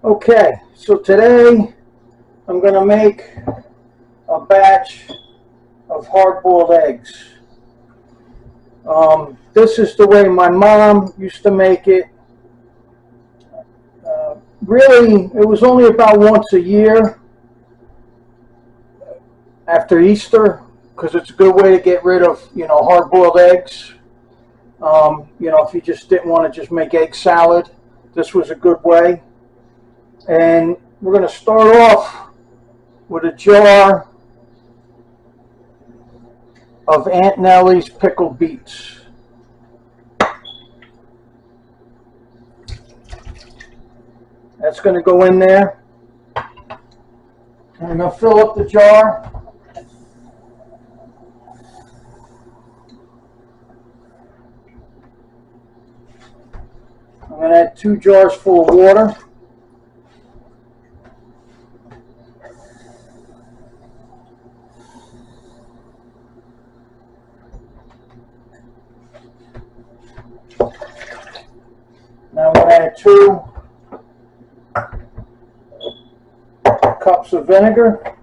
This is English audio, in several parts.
Okay, so today I'm going to make a batch of hard-boiled eggs. This is the way my mom used to make it. Really, it was only about once a year after Easter, because it's a good way to get rid of, hard-boiled eggs. If you just didn't want to just make egg salad, this was a good way. And we're going to start off with a jar of Aunt Nellie's pickled beets. That's going to go in there. I'm going to fill up the jar. I'm going to add 2 jars full of water. Now I'm going to add 2 cups of vinegar.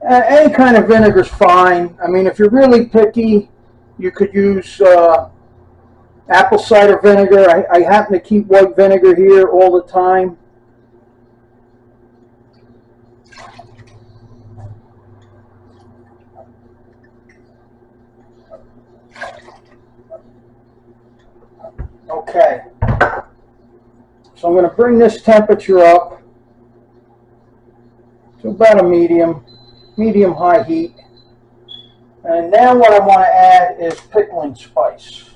Any kind of vinegar is fine. I mean, if you're really picky, you could use apple cider vinegar. I happen to keep white vinegar here all the time. Okay, so I'm going to bring this temperature up to about a medium high heat. And now what I want to add is pickling spice.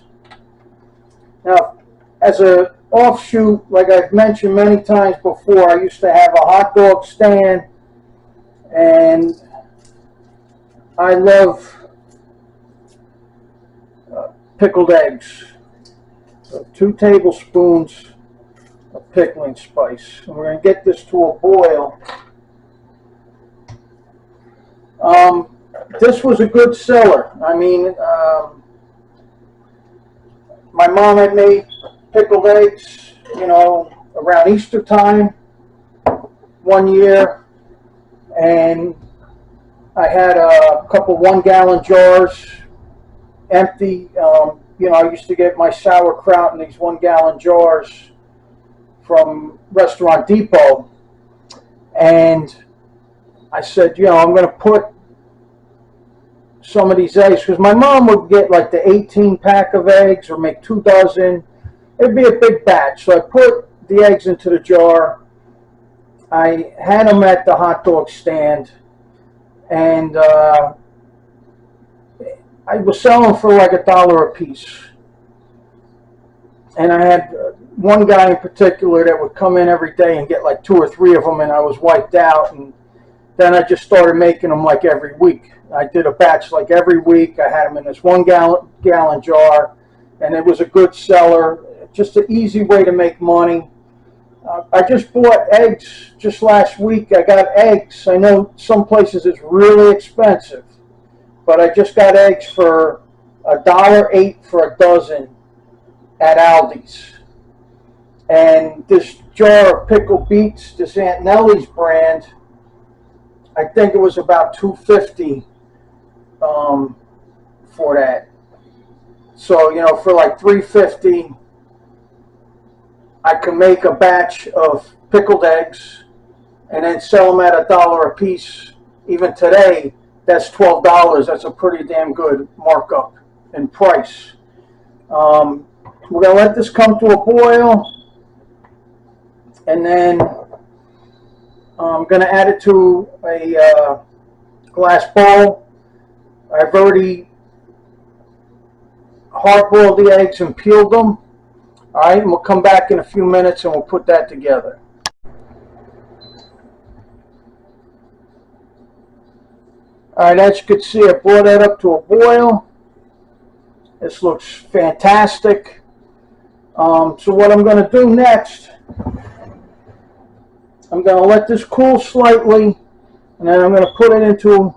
Now, as an offshoot, like I've mentioned many times before, I used to have a hot dog stand, and I love pickled eggs. So 2 tablespoons of pickling spice. And we're going to get this to a boil. This was a good seller. I mean, my mom had made pickled eggs, around Easter time one year, and I had a couple 1-gallon jars empty. I used to get my sauerkraut in these 1-gallon jars from Restaurant Depot, and I said, I'm going to put some of these eggs, because my mom would get like the 18-pack of eggs or make 2 dozen. It'd be a big batch. So I put the eggs into the jar. I had them at the hot dog stand, and I was selling for like $1 a piece. And I had one guy in particular that would come in every day and get like 2 or 3 of them, and I was wiped out. And then I just started making them like every week. I did a batch like every week. I had them in this 1-gallon jar, and it was a good seller. Just an easy way to make money. I just bought eggs just last week. I got eggs. I know some places it's really expensive, but I just got eggs for $1.08 for a dozen at Aldi's. And this jar of pickled beets, this Aunt Nellie's brand, I think it was about $2.50 for that. So, for like $3.50, I can make a batch of pickled eggs and then sell them at $1 a piece. Even today, that's $12. That's a pretty damn good markup in price. We're going to let this come to a boil, and then I'm going to add it to a glass bowl. I've already hard-boiled the eggs and peeled them. All right, and we'll come back in a few minutes and we'll put that together. All right, as you can see, I brought that up to a boil. This looks fantastic. So what I'm going to do next, I'm going to let this cool slightly, and then I'm going to put it into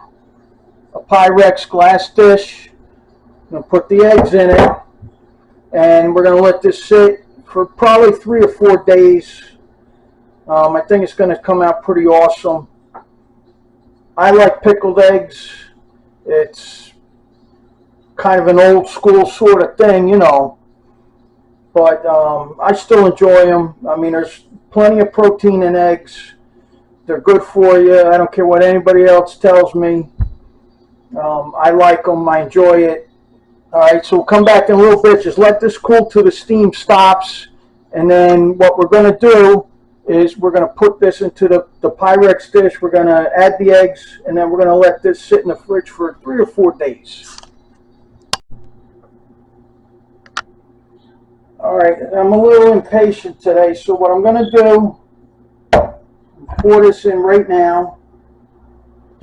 a Pyrex glass dish. I'm going to put the eggs in it, and we're going to let this sit for probably 3 or 4 days I think it's going to come out pretty awesome. I like pickled eggs. It's kind of an old school sort of thing, you know, but I still enjoy them. I mean, there's plenty of protein in eggs. They're good for you. I don't care what anybody else tells me. I like them. I enjoy it. All right, so we'll come back in a little bit. Just let this cool till the steam stops. And then what we're going to do is we're going to put this into the Pyrex dish. We're going to add the eggs, and then we're going to let this sit in the fridge for 3 or 4 days. All right, I'm a little impatient today, so what I'm going to do, pour this in right now.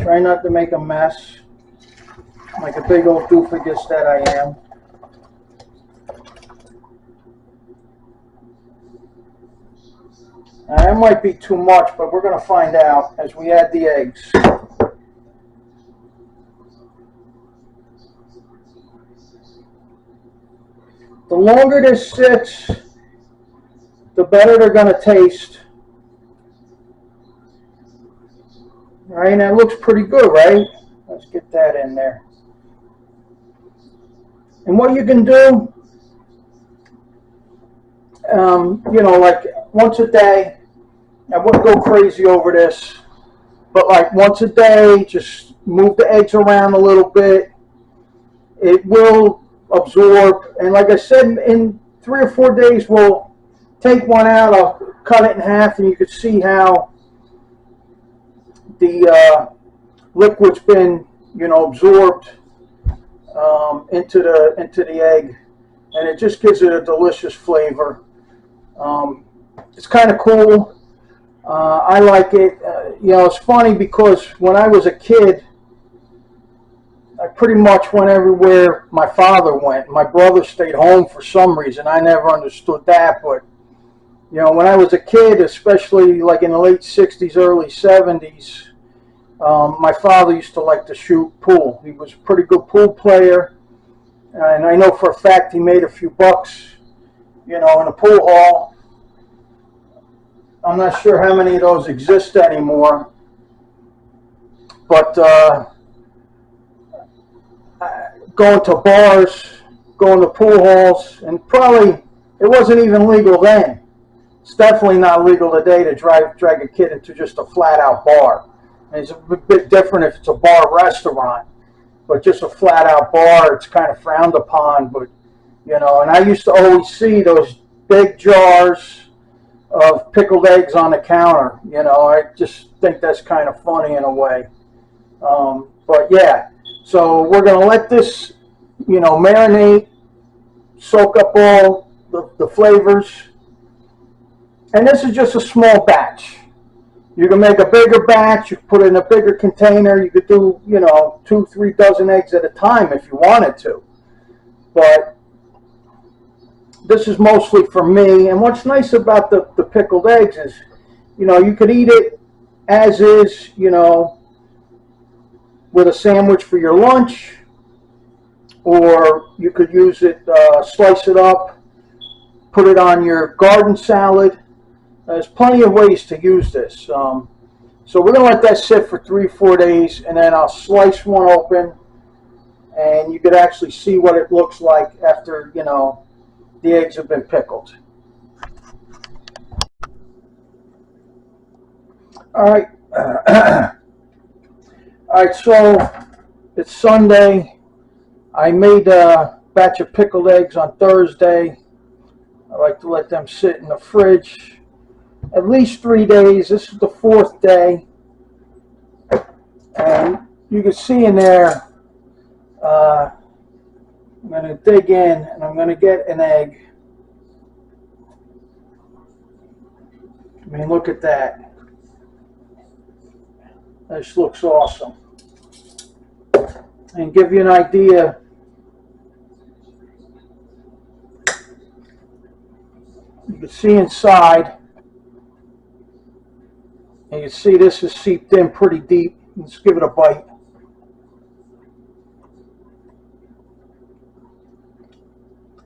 Try not to make a mess, like a big old doofus that I am. Now, that might be too much, but we're going to find out as we add the eggs. The longer this sits, the better they're going to taste. All right, and that looks pretty good, right? Let's get that in there. And what you can do, you know, like once a day, I wouldn't go crazy over this, but like once a day, just move the eggs around a little bit. It will absorb, and like I said, in 3 or 4 days, we'll take one out. I'll cut it in half, and you can see how the liquid's been, you know, absorbed into the egg, and it just gives it a delicious flavor. It's kind of cool. I like it. You know, it's funny because when I was a kid, I pretty much went everywhere my father went. My brother stayed home for some reason. I never understood that, but you know, when I was a kid, especially like in the late 60s, early 70s, my father used to like to shoot pool. He was a pretty good pool player, and I know for a fact he made a few bucks, you know, in a pool hall. I'm not sure how many of those exist anymore, but going to bars, going to pool halls, and probably it wasn't even legal then. It's definitely not legal today to drag a kid into just a flat-out bar. And it's a bit different if it's a bar restaurant, but just a flat-out bar, it's kind of frowned upon. But you know, and I used to always see those big jars of pickled eggs on the counter. You know, I just think that's kind of funny in a way. But yeah, so we're going to let this, you know, marinate, soak up all the flavors. And this is just a small batch. You can make a bigger batch. You can put it in a bigger container. You could do, you know, 2-3 dozen eggs at a time if you wanted to. But this is mostly for me. And what's nice about the pickled eggs is, you know, you could eat it as is, you know, with a sandwich for your lunch, or you could use it, slice it up, put it on your garden salad. There's plenty of ways to use this. So we're going to let that sit for 3-4 days, and then I'll slice one open, and you could actually see what it looks like after, you know, the eggs have been pickled. All right. All right, so it's Sunday. I made a batch of pickled eggs on Thursday. I like to let them sit in the fridge at least 3 days. This is the 4th day. And you can see in there, I'm going to dig in and I'm going to get an egg. I mean, look at that. This looks awesome. And give you an idea, you can see inside, and you can see this is seeped in pretty deep. Let's give it a bite.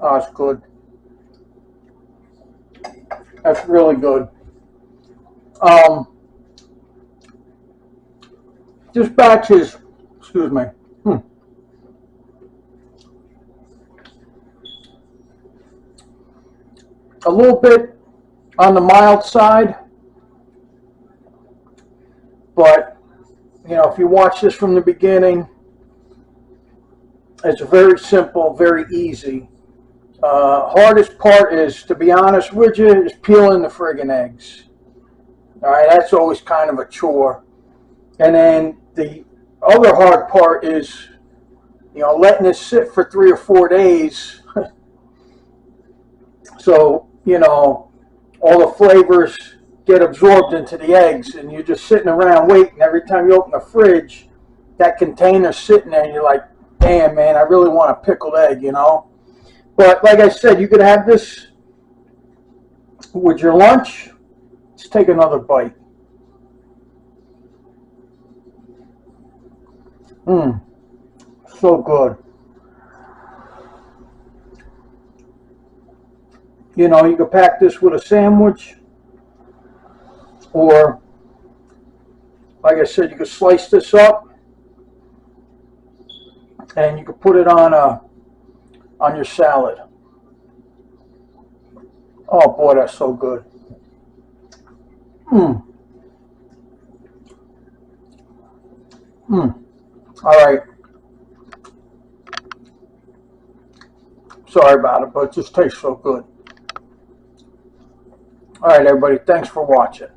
Oh, it's good. That's really good. This batch is, excuse me, a little bit on the mild side, but you know, if you watch this from the beginning, it's very simple, very easy. Hardest part is, to be honest with you, is peeling the friggin' eggs. All right, that's always kind of a chore. And then the other hard part is, you know, letting it sit for 3 or 4 days. So, you know, all the flavors get absorbed into the eggs, and you're just sitting around waiting. Every time you open the fridge, that container's sitting there, and you're like, damn, man, I really want a pickled egg, you know. But like I said, you could have this with your lunch. Let's take another bite. So good. You know, you could pack this with a sandwich, or like I said, you could slice this up and you could put it on your salad. Oh boy, that's so good. All right. Sorry about it, but it just tastes so good. All right, everybody. Thanks for watching.